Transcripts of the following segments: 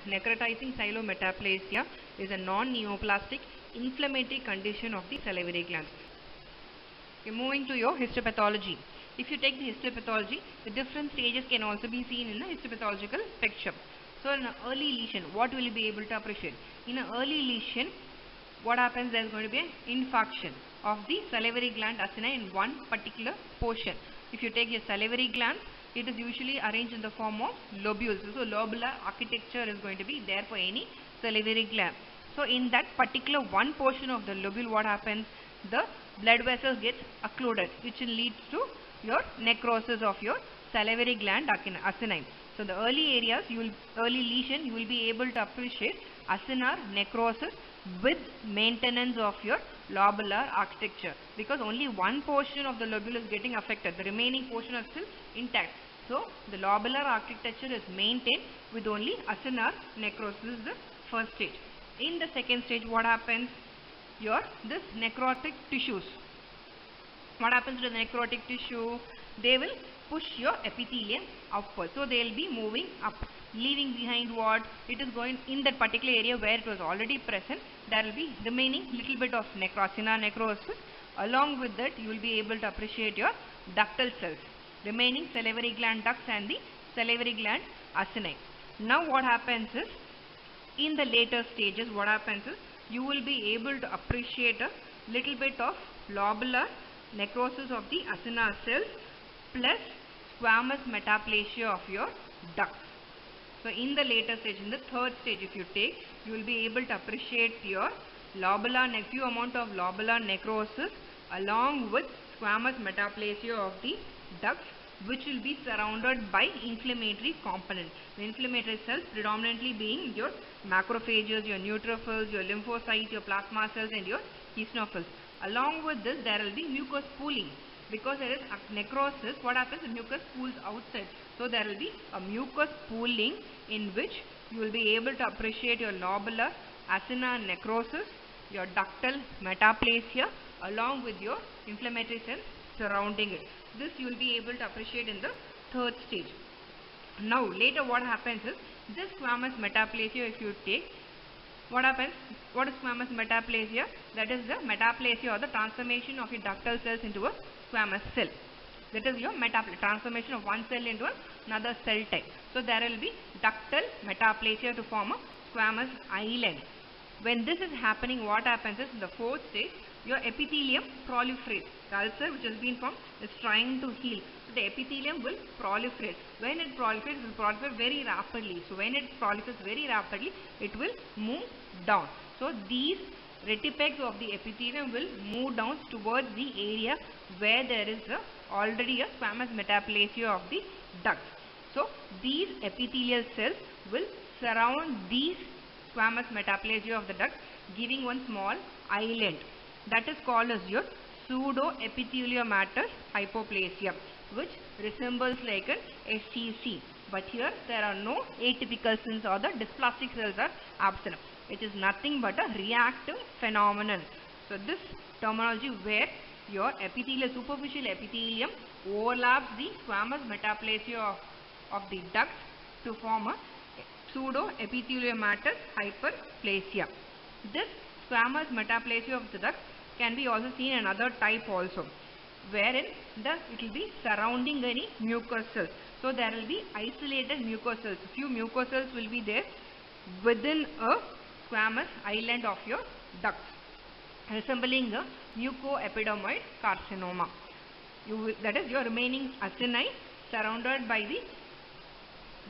necrotizing Sialometaplasia is a non-neoplastic inflammatory condition of the salivary glands. Okay, moving to your histopathology. If you take the histopathology, the different stages can also be seen in the histopathological picture. So in an early lesion, what will you be able to appreciate? In an early lesion, what happens? There is going to be an infarction of the salivary gland acini in one particular portion. If you take your salivary gland, it is usually arranged in the form of lobules. So lobular architecture is going to be there for any salivary gland. So in that particular one portion of the lobule, what happens? The blood vessels get occluded, which leads to your necrosis of your salivary gland acini. So the early areas, early lesion, you will be able to appreciate acinar necrosis with maintenance of your lobular architecture, because only one portion of the lobule is getting affected. The remaining portion is still intact. So the lobular architecture is maintained with only acinar necrosis is the first stage. In the second stage, what happens? This necrotic tissues. What happens to the necrotic tissue? They will push your epithelium upwards. So they will be moving up, leaving behind what? It is going in that particular area where it was already present. There will be remaining little bit of acinar necrosis. Along with that, you will be able to appreciate your ductal cells, remaining salivary gland ducts and the salivary gland acini. Now what happens is, in the later stages, what happens is, you will be able to appreciate a little bit of lobular necrosis of the acinar cells plus squamous metaplasia of your ducts. So in the later stage, in the third stage, if you take, you will be able to appreciate your few amount of lobular necrosis along with squamous metaplasia of the ducts, which will be surrounded by inflammatory component. The inflammatory cells predominantly being your macrophages, your neutrophils, your lymphocytes, your plasma cells and your eosinophils. Along with this, there will be mucus pooling. Because there is necrosis, what happens? The mucus pools outside. So there will be a mucus pooling in which you will be able to appreciate your lobular acinar necrosis, your ductal metaplasia along with your inflammatory cells surrounding it. This you will be able to appreciate in the third stage. Now later what happens is, this squamous metaplasia, if you take, what happens? What is squamous metaplasia? That is the metaplasia or the transformation of your ductal cells into a squamous cell. That is your transformation of one cell into another cell type. So there will be ductal metaplasia to form a squamous island. When this is happening, what happens is, in the fourth stage, your epithelium proliferates. The ulcer which has been formed is trying to heal. So the epithelium will proliferate. When it proliferates, it will proliferate very rapidly. So when it proliferates very rapidly, it will move down. So these retipex of the epithelium will move down towards the area where there is already a squamous metaplasia of the ducts. So these epithelial cells will surround these squamous metaplasia of the duct, giving one small island. That is called as your pseudoepitheliomatous hypoplasia, which resembles like an SCC. But here there are no atypical cells or the dysplastic cells are absent. It is nothing but a reactive phenomenon. So this terminology where your superficial epithelium overlaps the squamous metaplasia of the ducts to form a pseudoepitheliomatous hyperplasia. This squamous metaplasia of the duct can be also seen in another type also, wherein it will be surrounding any mucous cells. So there will be isolated mucous cells. Few mucous cells will be there within a squamous island of your ducts, resembling a mucoepidermoid carcinoma. That is your remaining acini surrounded by the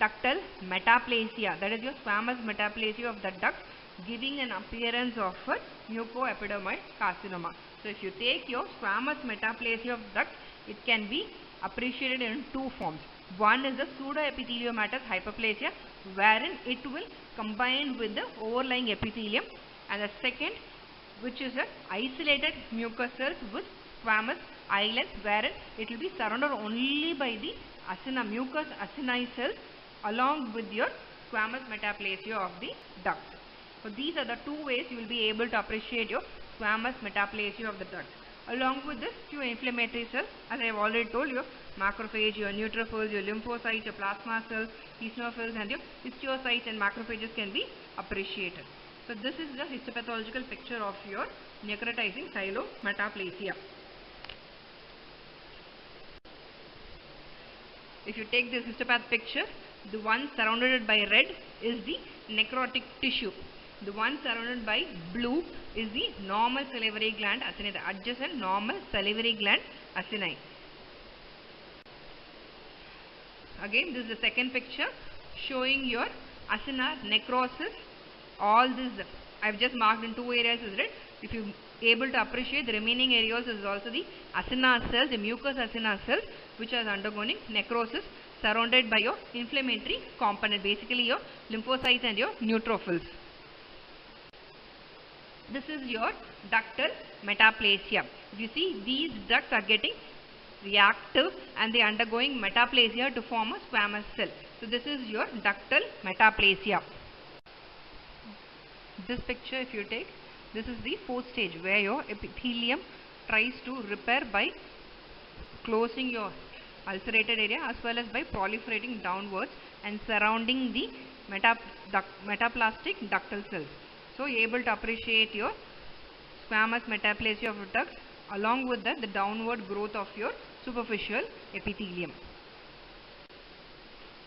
ductal metaplasia. That is your squamous metaplasia of the duct, giving an appearance of a mucoepidermoid carcinoma. So if you take your squamous metaplasia of duct, it can be appreciated in two forms. One is the pseudoepitheliomatous hyperplasia, wherein it will combine with the overlying epithelium, and the second, which is a isolated mucous cells with squamous islands, wherein it will be surrounded only by the mucous acini cells along with your squamous metaplasia of the duct. So these are the two ways you will be able to appreciate your squamous metaplasia of the duct. Along with this, few inflammatory cells, as I have already told you, macrophage, your neutrophils, your lymphocytes, your plasma cells, eosinophils, and your histiocytes and macrophages can be appreciated. So this is the histopathological picture of your necrotizing sialometaplasia. If you take this histopath picture, the one surrounded by red is the necrotic tissue. The one surrounded by blue is the normal salivary gland acini, the adjacent normal salivary gland acini. Again, this is the second picture showing your acinar necrosis. All this I have just marked in two areas is red. If you able to appreciate, the remaining areas is also the acinar cells, the mucous acinar cells, which are undergoing necrosis, surrounded by your inflammatory component, basically your lymphocytes and your neutrophils. This is your ductal metaplasia. If you see, these ducts are getting reactive and they are undergoing metaplasia to form a squamous cell. So this is your ductal metaplasia. This picture, if you take, this is the fourth stage where your epithelium tries to repair by closing your ulcerated area as well as by proliferating downwards and surrounding the metaplastic ductal cells. So you are able to appreciate your squamous metaplasia of ducts, along with that the downward growth of your superficial epithelium.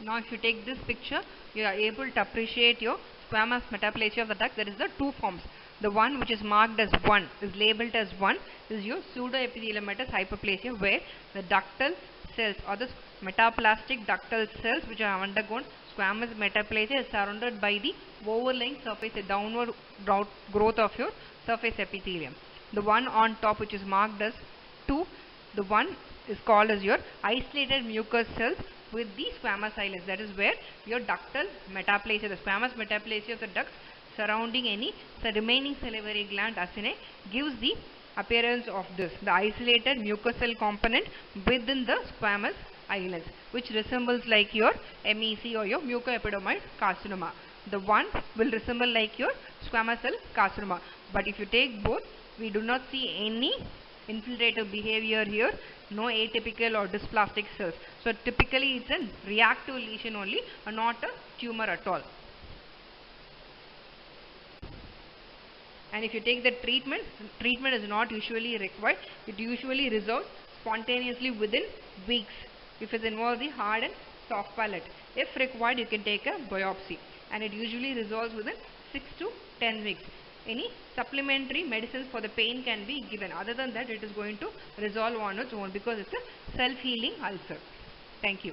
Now if you take this picture, you are able to appreciate your squamous metaplasia of the duct. There is the two forms. The one which is marked as 1, is labeled as 1, is your pseudoepitheliomatous hyperplasia, where the ductal cells or the metaplastic ductal cells which are undergone squamous metaplasia is surrounded by the overlying surface, a downward growth of your surface epithelium. The one on top which is marked as 2, the one is called as your isolated mucous cells with the squamous islets. That is where your ductal metaplasia, the squamous metaplasia of the ducts surrounding any remaining salivary gland acini, gives the appearance of this, the isolated mucosal component within the squamous islets, which resembles like your MEC or your mucoepidermoid carcinoma. The one will resemble like your squamous cell carcinoma. But if you take both, we do not see any infiltrative behavior here, no atypical or dysplastic cells. So typically it's a reactive lesion only and not a tumor at all. And if you take the treatment is not usually required. It usually resolves spontaneously within weeks if it involves the hard and soft palate. If required, you can take a biopsy, and it usually resolves within 6 to 10 weeks. Any supplementary medicines for the pain can be given. Other than that, it is going to resolve on its own because it's a self-healing ulcer. Thank you.